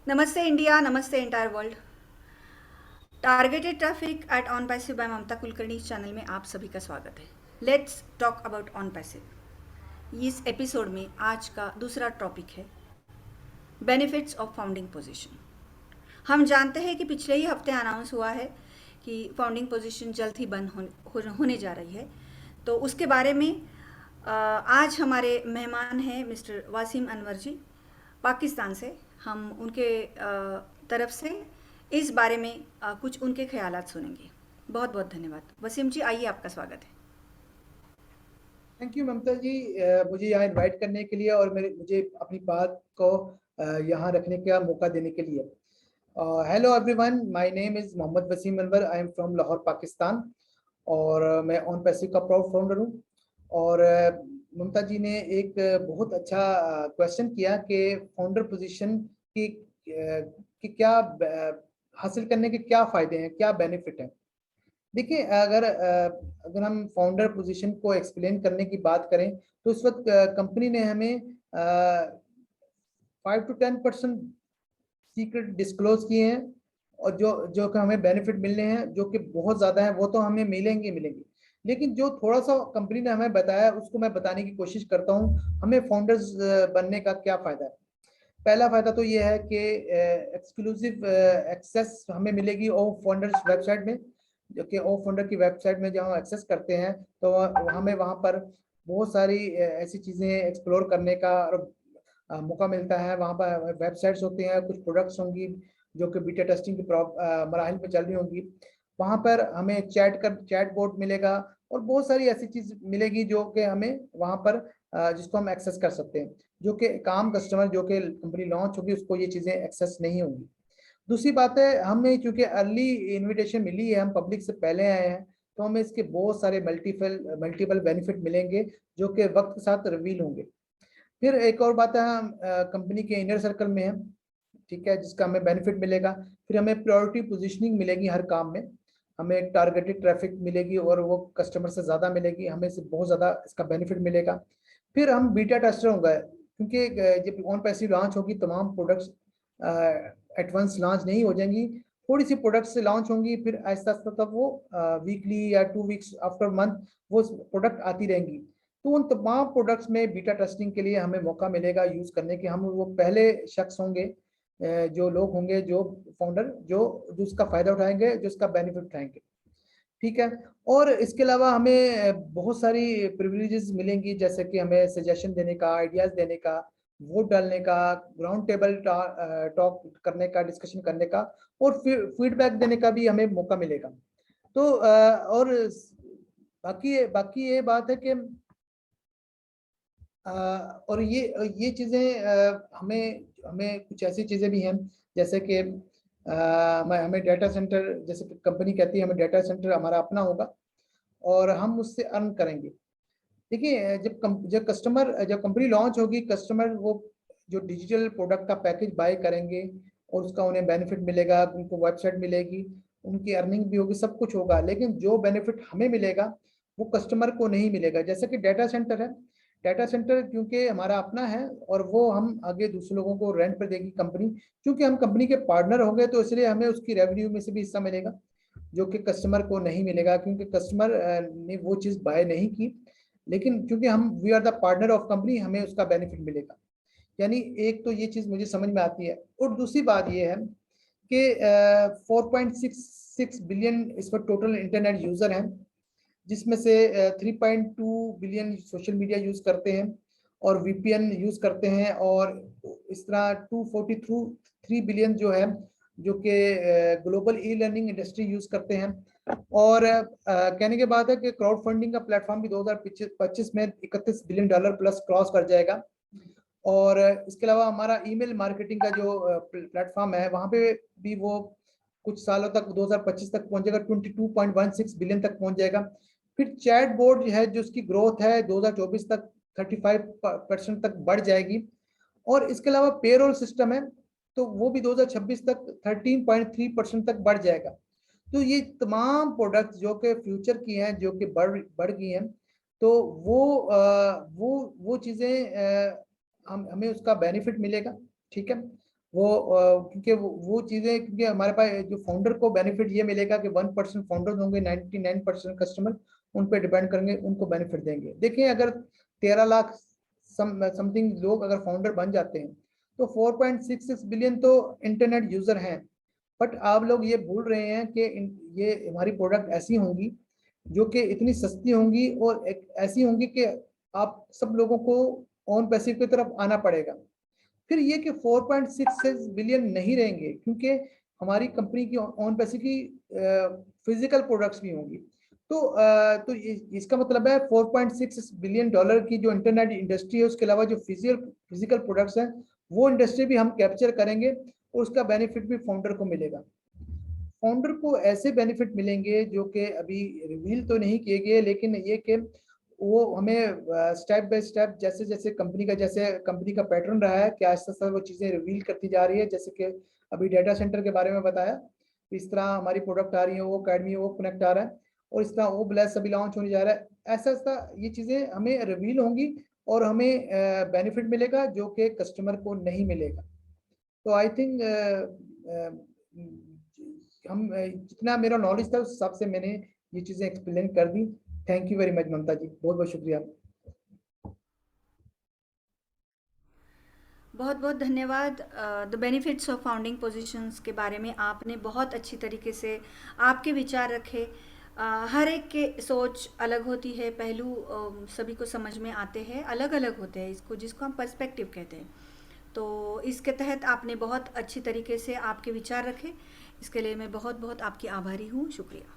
नमस्ते इंडिया, नमस्ते entire world. Targeted traffic at OnPassive by Mamta Kulkarni channel में आप सभी का स्वागत है। Let's talk about OnPassive. इस एपिसोड में आज का दूसरा टॉपिक है बेनिफिट्स ऑफ फाउंडिंग पोजीशन। हम जानते हैं कि पिछले ही हफ्ते अनाउंस हुआ है कि फाउंडिंग पोजीशन जल्द ही बंद होने जा रही है। तो उसके बारे में आज हमारे मेहमान हैं मिस्टर वासिम अनवर जी पाकिस्तान से। हम उनके तरफ से इस बारे में कुछ उनके ख्यालात सुनेंगे। बहुत बहुत धन्यवाद। वसीम जी, आइए, आपका स्वागत है। थैंक यू ममता जी, मुझे यहाँ इनवाइट करने के लिए और मुझे अपनी बात को यहाँ रखने का मौका देने के लिए। Hello everyone, my name is Mohammad Waseem Anwar. I am from Lahore Pakistan और मैं ऑन पैसिव का प्राउड फाउंडर हूँ। और ममता जी ने एक बहुत अच्छा क्वेश्चन किया कि फाउंडर पोजीशन की क्या हासिल करने के क्या फ़ायदे हैं, क्या बेनिफिट हैं। देखिए, अगर हम फाउंडर पोजीशन को एक्सप्लेन करने की बात करें तो इस वक्त कंपनी ने हमें 5 to 10% सीक्रेट डिस्क्लोज किए हैं और जो जो कि हमें बेनिफिट मिलने हैं, जो कि बहुत ज़्यादा है, वो तो हमें मिलेंगे। लेकिन जो थोड़ा सा कंपनी ने हमें बताया उसको मैं बताने की कोशिश करता हूँ। हमें फाउंडर्स बनने का क्या फ़ायदा है। पहला फ़ायदा तो ये है कि एक्सक्लूसिव एक्सेस हमें मिलेगी ओ फाउंडर्स वेबसाइट में, जो कि ओ फाउंडर की वेबसाइट में जब हम एक्सेस करते हैं तो हमें वहाँ पर बहुत सारी ऐसी चीज़ें एक्सप्लोर करने का मौका मिलता है। वहाँ पर वेबसाइट्स होती हैं, कुछ प्रोडक्ट्स होंगी जो कि बीटा टेस्टिंग की मराहिल पे चल रही होंगी। वहाँ पर हमें चैट बोर्ड मिलेगा और बहुत सारी ऐसी चीज़ मिलेगी जो कि हमें वहाँ पर जिसको हम एक्सेस कर सकते हैं, जो कि काम कस्टमर जो कि कंपनी लॉन्च होगी उसको ये चीज़ें एक्सेस नहीं होंगी। दूसरी बात है, हमें चूंकि अर्ली इनविटेशन मिली है, हम पब्लिक से पहले आए हैं, तो हमें इसके बहुत सारे मल्टीपल बेनिफिट मिलेंगे जो कि वक्त के साथ रिवील होंगे। फिर एक और बात है, हम कंपनी के इनर सर्कल में हैं, ठीक है, जिसका हमें बेनिफिट मिलेगा। फिर हमें प्रायोरिटी पोजीशनिंग मिलेगी हर काम में, हमें टारगेटेड ट्रैफिक मिलेगी और वो कस्टमर से ज़्यादा मिलेगी, हमें से बहुत ज़्यादा इसका बेनिफिट मिलेगा। फिर हम बीटा टेस्टर होंगे, क्योंकि जब ऑन पैसिव लॉन्च होगी तमाम प्रोडक्ट्स एडवांस लॉन्च नहीं हो जाएंगी, थोड़ी सी प्रोडक्ट्स से लॉन्च होंगी, फिर आहिस्ता आहिस्ता तब वो वीकली या 2 वीक्स आफ्टर मंथ वो प्रोडक्ट आती रहेंगी। तो उन तमाम प्रोडक्ट्स में बीटा टेस्टिंग के लिए हमें मौका मिलेगा यूज़ करने के। हम वो पहले शख्स होंगे, जो लोग होंगे, जो फाउंडर जो जो उसका फ़ायदा उठाएंगे, जो उसका बेनिफिट उठाएंगे, ठीक है। और इसके अलावा हमें बहुत सारी प्रिविलेजेस मिलेंगी, जैसे कि हमें सजेशन देने का, आइडियाज़ देने का, वोट डालने का, ग्राउंड टेबल टॉक करने का, डिस्कशन करने का और फीडबैक देने का भी हमें मौका मिलेगा। तो और बाकी बाकी ये बात है कि और ये चीज़ें हमें हमें कुछ ऐसी चीज़ें भी हैं, जैसे कि हमें डाटा सेंटर, जैसे कंपनी कहती है हमें डाटा सेंटर हमारा अपना होगा और हम उससे अर्न करेंगे। देखिए, जब कंपनी लॉन्च होगी, कस्टमर वो जो डिजिटल प्रोडक्ट का पैकेज बाय करेंगे और उसका उन्हें बेनिफिट मिलेगा, उनको वेबसाइट मिलेगी, उनकी अर्निंग भी होगी, सब कुछ होगा। लेकिन जो बेनिफिट हमें मिलेगा वो कस्टमर को नहीं मिलेगा। जैसे कि डाटा सेंटर है, डाटा सेंटर क्योंकि हमारा अपना है और वो हम आगे दूसरे लोगों को रेंट पर देगी कंपनी, क्योंकि हम कंपनी के पार्टनर होंगे, तो इसलिए हमें उसकी रेवेन्यू में से भी हिस्सा मिलेगा जो कि कस्टमर को नहीं मिलेगा, क्योंकि कस्टमर ने वो चीज़ बाय नहीं की। लेकिन क्योंकि हम we are the partner of company, हमें उसका बेनिफिट मिलेगा। यानी एक तो ये चीज़ मुझे समझ में आती है। और दूसरी बात ये है कि 4.66 बिलियन इस पर टोटल इंटरनेट यूज़र हैं, जिसमें से 3.2 बिलियन सोशल मीडिया यूज़ करते हैं और वीपीएन यूज़ करते हैं, और इस तरह 243 बिलियन जो है जो कि global e learning industry use करते हैं। और कहने के बाद है कि क्राउड फंडिंग का प्लेटफॉर्म भी 2025 में $31 बिलियन प्लस क्रॉस कर जाएगा। और इसके अलावा हमारा ईमेल मार्केटिंग का जो प्लेटफॉर्म है, वहाँ पे भी वो कुछ सालों तक 2025 तक पहुंचेगा, 22.16 बिलियन तक पहुंच जाएगा। फिर चैट बोर्ड है जो उसकी ग्रोथ है 2024 तक 35% तक बढ़ जाएगी। और इसके अलावा पेरोल सिस्टम है, तो वो भी 2026 तक 13.3% तक बढ़ जाएगा। तो ये तमाम प्रोडक्ट्स जो कि फ्यूचर की हैं, जो कि बढ़ गई हैं, तो वो चीज़ें हमें उसका बेनिफिट मिलेगा, ठीक है। क्योंकि वो चीजें, क्योंकि हमारे पास जो फाउंडर को बेनिफिट ये मिलेगा कि 1% फाउंडर होंगे, 99% कस्टमर उन पे डिपेंड करेंगे, उनको बेनिफिट देंगे। देखिए अगर 13 लाख समथिंग लोग अगर फाउंडर बन जाते हैं तो 4.66 बिलियन तो इंटरनेट यूजर हैं। बट आप लोग ये भूल रहे हैं कि ये हमारी प्रोडक्ट ऐसी होंगी जो कि इतनी सस्ती होंगी और एक ऐसी होंगी कि आप सब लोगों को ऑन पैसिव की तरफ आना पड़ेगा। फिर ये कि 4.66 बिलियन नहीं रहेंगे, क्योंकि हमारी कंपनी की ऑन पैसिव की फिजिकल प्रोडक्ट्स भी होंगी। तो इसका मतलब है 4.6 बिलियन डॉलर की जो इंटरनेट इंडस्ट्री है, उसके अलावा जो फिजिकल प्रोडक्ट्स हैं, वो इंडस्ट्री भी हम कैप्चर करेंगे और उसका बेनिफिट भी फाउंडर को मिलेगा। फाउंडर को ऐसे बेनिफिट मिलेंगे जो कि अभी रिवील तो नहीं किए गए, लेकिन ये कि वो हमें स्टेप बाय स्टेप, जैसे कंपनी का पैटर्न रहा है कि आहिस्ता आहिस्ता वो चीज़ें रिवील करती जा रही है। जैसे कि अभी डेटा सेंटर के बारे में बताया, इस तरह हमारी प्रोडक्ट आ रही है, वो अकेडमी, वो कनेक्ट आ रहा है, और इस तरह वो ब्लेस अभी लॉन्च होने जा रहा है। ऐसा ऐसा ये चीज़ें हमें रिवील होंगी और हमें बेनिफिट मिलेगा जो कि कस्टमर को नहीं मिलेगा। तो आई थिंक जितना मेरा नॉलेज था उस हिसाब से मैंने ये चीज़ें एक्सप्लेन कर दी। थैंक यू वेरी मच ममता जी, बहुत बहुत शुक्रिया। बहुत बहुत धन्यवाद। The benefits of founding positions के बारे में आपने बहुत अच्छी तरीके से आपके विचार रखे। हर एक के सोच अलग होती है, पहलू सभी को समझ में आते हैं, अलग अलग होते हैं, इसको जिसको हम पर्सपेक्टिव कहते हैं। तो इसके तहत आपने बहुत अच्छी तरीके से आपके विचार रखे, इसके लिए मैं बहुत बहुत आपकी आभारी हूँ। शुक्रिया।